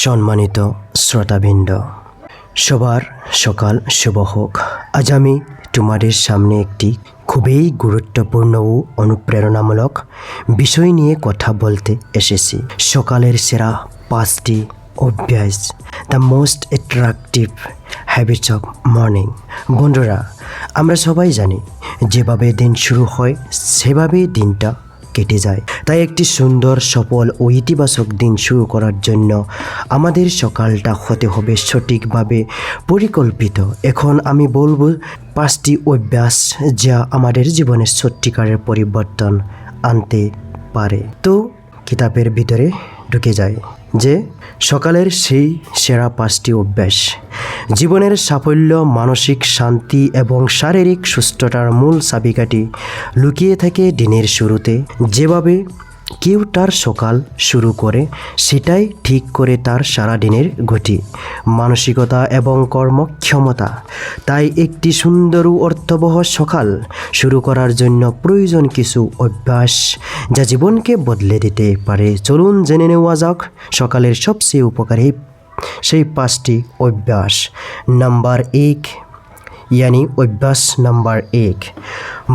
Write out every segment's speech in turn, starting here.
সম্মানিত শ্রোতাবৃন্দ, সবার সকাল শুভ হোক। আজ আমি তোমাদের সামনে একটি খুবই গুরুত্বপূর্ণ ও অনুপ্রেরণামূলক বিষয় নিয়ে কথা বলতে এসেছি। সকালের সেরা 5টি অভ্যাস, the most attractive habits of morning. বন্ধুরা, আমরা সবাই জানি যেভাবে দিন শুরু হয় সেভাবেই দিনটা কেটে যায়। তাই একটি সুন্দর, সফল ও ইতিবাচক দিন শুরু করার জন্য আমাদের সকালটা হতে হবে সঠিকভাবে পরিকল্পিত। এখন আমি বলবো 5টি অভ্যাস যা আমাদের জীবনে সত্যিকারের পরিবর্তন আনতে পারে। তো কিতাবের ভিতরে ঢুকে যায় যে সকালের সেই সেরা 5টি অভ্যাস জীবনের সাফল্য, মানসিক শান্তি এবং শারীরিক সুস্থতার মূল চাবিকাঠি লুকিয়ে থাকে দিনের শুরুতে। যেভাবে কেউ তার সকাল শুরু করে সেটাই ঠিক করে তার সারাদিনের গতি, মানসিকতা এবং কর্মক্ষমতা। তাই একটি সুন্দর ও অর্থবহ সকাল শুরু করার জন্য প্রয়োজন কিছু অভ্যাস যা জীবনকে বদলে দিতে পারে। চলুন জেনে নেওয়া যাক সকালের সবচেয়ে উপকারী সেই 5টি অভ্যাস। নাম্বার 1 অভ্যাস নাম্বার 1,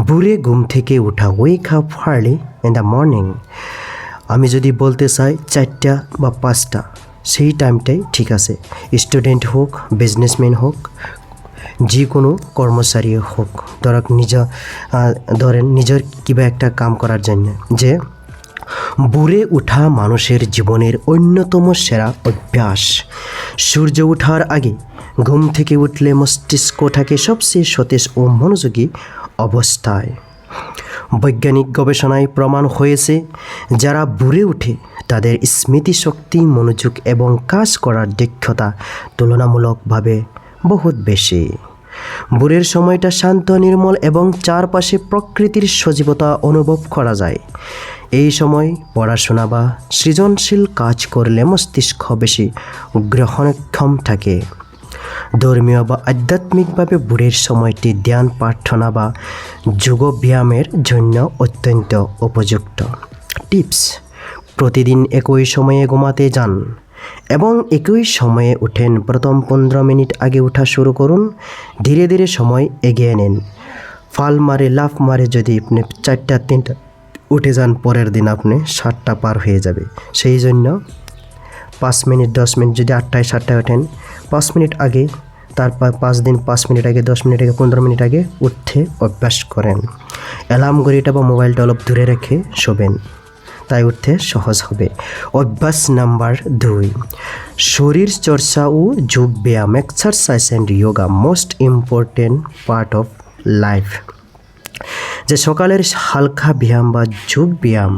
ভোরে ঘুম থেকে ওঠা। Wake up early in the morning. আমি যদি বলতে চাই 4টা বা 5টা, সেই টাইমটাই ঠিক আছে। স্টুডেন্ট হোক, বিজনেসম্যান হোক, যে কোনো কর্মচারী হোক, ধরেন নিজের কিবা একটা কাম করার জন্য, যে ভোরে ওঠা মানুষের জীবনের অন্যতম সেরা অভ্যাস। সূর্য ওঠার আগে ঘুম থেকে উঠলে মস্তিষ্ক থাকে সবচেয়ে সতেজ ও মনোযোগী অবস্থায়। বৈজ্ঞানিক গবেষণায় প্রমাণ হয়েছে যারা ভোরে ওঠে তাদের স্মৃতিশক্তি, মনোযোগ এবং কাজ করার দক্ষতা তুলনামূলকভাবে বহুত বেশি। ভোরের সময়টা শান্ত, নির্মল এবং চারপাশে প্রকৃতির সজীবতা অনুভব করা যায়। এই সময় পড়াশোনা বা সৃজনশীল কাজ করলে মস্তিষ্ক বেশি গ্রহণক্ষম থাকে। ধর্মীয় বা আধ্যাত্মিকভাবে ভোরের সময়টি ধ্যান, প্রার্থনা বা যোগ ব্যায়ামের জন্য অত্যন্ত উপযুক্ত। টিপস: প্রতিদিন একই সময়ে ঘুমাতে যান এবং একই সময়ে উঠেন। প্রথম 15 মিনিট আগে ওঠা শুরু করুন, ধীরে ধীরে সময় এগিয়ে নেন। লাফ মারে যদি আপনি 4টা 3টা উঠে যান, পরের দিন আপনি 7টা পার হয়ে যাবে। সেই জন্য 5 মিনিট 10 মিনিট, যদি 8টায় 7টায় ওঠেন, 5 মিনিট আগে, তারপর 5 দিন 5 মিনিট আগে, 10 মিনিট আগে, 15 মিনিট আগে উঠতে অভ্যাস করেন। অ্যালার্ম ঘড়িটা বা মোবাইলটা অলপ দূরে রেখে শোবেন, তাই উঠতে সহজ হবে। অভ্যাস নাম্বার 2, শরীর চর্চা ও যোগ ব্যায়াম। Exercise and yoga most important part of life. যে সকালের হালকা ব্যায়াম বা যোগ ব্যায়াম,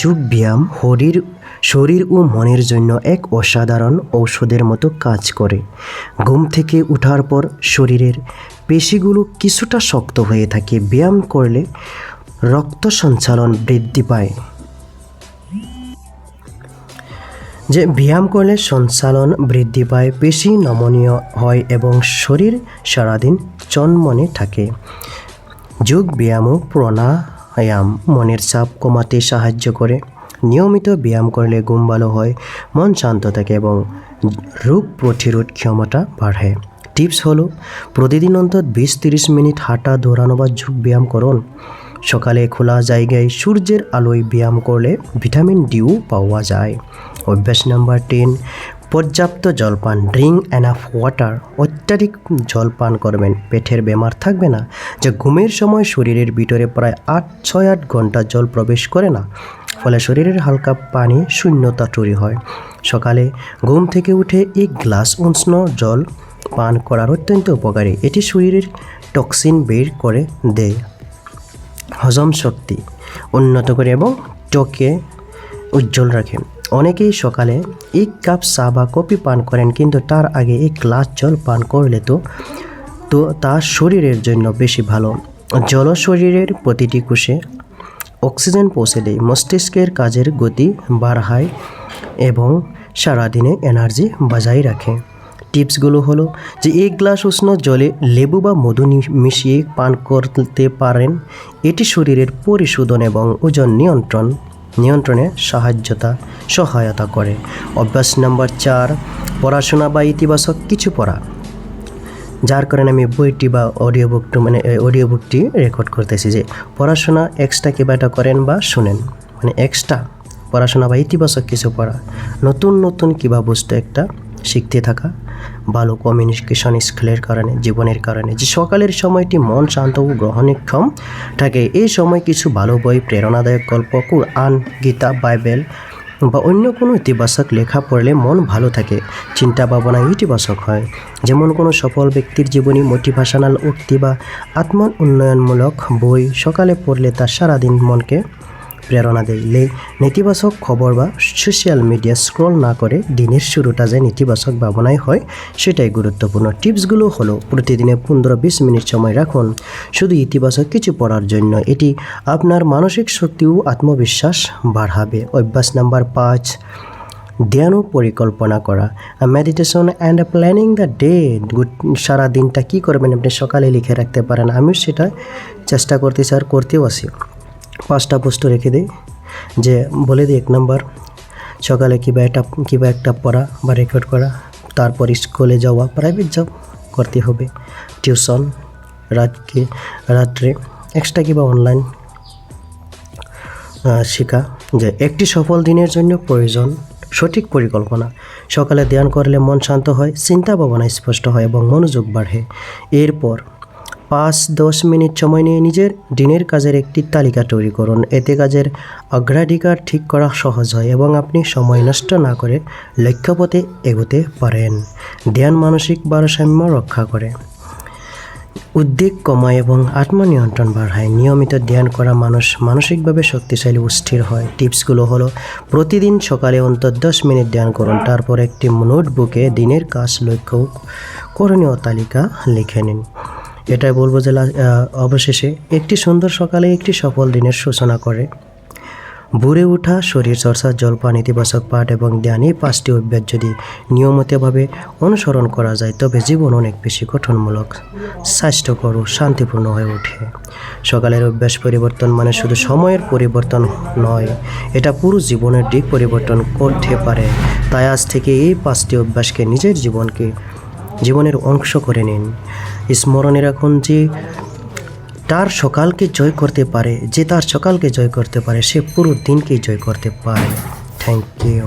যোগ ব্যায়াম শরীর ও মনের জন্য এক অসাধারণ ঔষধের মতো কাজ করে। ঘুম থেকে ওঠার পর শরীরের পেশিগুলো কিছুটা শক্ত হয়ে থাকে। ব্যায়াম করলে রক্ত সঞ্চালন বৃদ্ধি পায়, পেশি নমনীয় হয় এবং শরীর সারাদিন চনমনে থাকে। যোগ ব্যায়াম ও প্রাণায়াম মনের চাপ কমাতে সাহায্য করে। নিয়মিত ব্যায়াম করলে ঘুম ভালো হয়, মন শান্ত থাকে এবং রোগ প্রতিরোধ ক্ষমতা বাড়ে। টিপস হলো, প্রতিদিন অন্তত 20-30 মিনিট হাঁটা, দৌড়ানো বা যোগ ব্যায়াম করুন। সকালে খোলা জায়গায় সূর্যের আলোয় ব্যায়াম করলে ভিটামিন ডিও পাওয়া যায়। অভ্যাস নাম্বার 10, পর্যাপ্ত জলপান। Drink enough water. অত্যাধিক জল পান করবেন, পেটের বেমার থাকবে না। যে ঘুমের সময় শরীরের ভিতরে প্রায় 6-8 ঘন্টা জল প্রবেশ করে না, ফলে শরীরের হালকা পানি শূন্যতা তৈরি হয়। সকালে ঘুম থেকে উঠে 1 গ্লাস উষ্ণ জল পান করার অত্যন্ত উপকারী। এটি শরীরের টক্সিন বের করে দেয়, হজম শক্তি উন্নত করে এবং ত্বকে উজ্জ্বল রাখে। অনেকেই সকালে 1 কাপ চা বা কফি পান করেন, কিন্তু তার আগে 1 গ্লাস জল পান করলে তো তা শরীরের জন্য বেশি ভালো। জল শরীরের প্রতিটি কোষে অক্সিজেন পৌঁছে দেয়, মস্তিষ্কের কাজের গতি বাড়ায় এবং সারাদিনে এনার্জি বজায় রাখে। টিপসগুলো হলো যে 1 গ্লাস উষ্ণ জলে লেবু বা মধু মিশিয়ে পান করতে পারেন। এটি শরীরের পরিশোধন এবং ওজন নিয়ন্ত্রণ নিয়ন্ত্রণে সহায়তা করে। অভ্যাস নাম্বার 4, পড়াশোনা বা ইতিবাচক কিছু পড়া। যার কারণে আমি বইটি বা অডিও বুকটি রেকর্ড করতেছি যে পড়াশোনা এক্সট্রা কিবা এটা করেন বা শুনেন, এক্সট্রা পড়াশোনা বা ইতিবাচক কিছু পড়া, নতুন কিবা বস্তু একটা শিখতে থাকা, ভালো কমিউনিকেশন স্কিলের কারণে, জীবনের কারণে যে সকালের সময়টি মন শান্ত ও গ্রহণক্ষম থাকে। এই সময় কিছু ভালো বই, প্রেরণাদায়ক গল্প, কুরআন, গীতা, বাইবেল বা অন্য কোনো ইতিবাচক লেখা পড়লে মন ভালো থাকে, চিন্তা ভাবনা ইতিবাচক হয়। যেমন কোনো সফল ব্যক্তির জীবনী, মোটিভেশনাল উক্তি বা আত্ম উন্নয়নমূলক বই সকালে পড়লে তার সারাদিন মনকে প্রেরণা দেয়। নেতিবাচক খবর বা সোশ্যাল মিডিয়া স্ক্রল না করে দিনের শুরুটা যে নেতিবাচক ভাবনায় হয় সেটাই গুরুত্বপূর্ণ। টিপসগুলো হলো প্রতিদিনে 15-20 মিনিট সময় রাখুন শুধু ইতিবাচক কিছু পড়ার জন্য। এটি আপনার মানসিক শক্তি ও আত্মবিশ্বাস বাড়াবে। অভ্যাস নাম্বার 5, ধ্যান ও পরিকল্পনা করা। Meditation and planning the day. সারা দিনটা কী করবেন আপনি সকালে লিখে রাখতে পারেন। আমিও সেটা চেষ্টা করতেছি আর করতেও আছি। 5টা বস্তু রেখে দিই, যে বলে দিই 1 নম্বর সকালে কিবা একটা পড়া বা রেকর্ড করা, তারপর স্কুলে যাওয়া, প্রাইভেট জব করতে হবে, টিউশন, রাত্রে এক্সট্রা কিবা অনলাইন শেখা। যে একটি সফল দিনের জন্য প্রয়োজন সঠিক পরিকল্পনা। সকালে ধ্যান করলে মন শান্ত হয়, চিন্তা ভাবনা স্পষ্ট হয় এবং মনোযোগ বাড়ে। এরপর 5-10 মিনিট সময় নিয়ে নিজের দিনের কাজের একটি তালিকা তৈরি করুন। এতে কাজের অগ্রাধিকার ঠিক করা সহজ হয় এবং আপনি সময় নষ্ট না করে লক্ষ্যপথে এগোতে পারেন। ধ্যান মানসিক ভারসাম্য রক্ষা করে, উদ্বেগ কমায় এবং আত্মনিয়ন্ত্রণ বাড়ায়। নিয়মিত ধ্যান করা মানুষ মানসিকভাবে শক্তিশালী ও স্থির হয়। টিপসগুলো হলো প্রতিদিন সকালে অন্তত 10 মিনিট ধ্যান করুন, তারপর একটি নোটবুকে দিনের কাজ, লক্ষ্য, করণীয় তালিকা লিখে নিন। এটাই বলবো যে অবশেষে একটি সুন্দর সকালে একটি সফল দিনের সূচনা করে। ভোরে ওঠা, শরীরচর্চা, জলপান, ইতিবাচক পাঠ এবং ধ্যান, এই 5টি অভ্যাস যদি নিয়মিতভাবে অনুসরণ করা যায় তবে জীবন অনেক বেশি গঠনমূলক, স্বাস্থ্যকর ও শান্তিপূর্ণ হয়ে ওঠে। সকালের অভ্যাস পরিবর্তন মানে শুধু সময়ের পরিবর্তন নয়, এটা পুরো জীবনের দিক পরিবর্তন করতে পারে। তাই আজ থেকে এই 5টি অভ্যাসকে নিজের জীবনের অংশ করে নিন। স্মরণে রাখুন যে তার সকালকে জয় করতে পারে সে পুরো দিনকেই জয় করতে পারে। Thank you.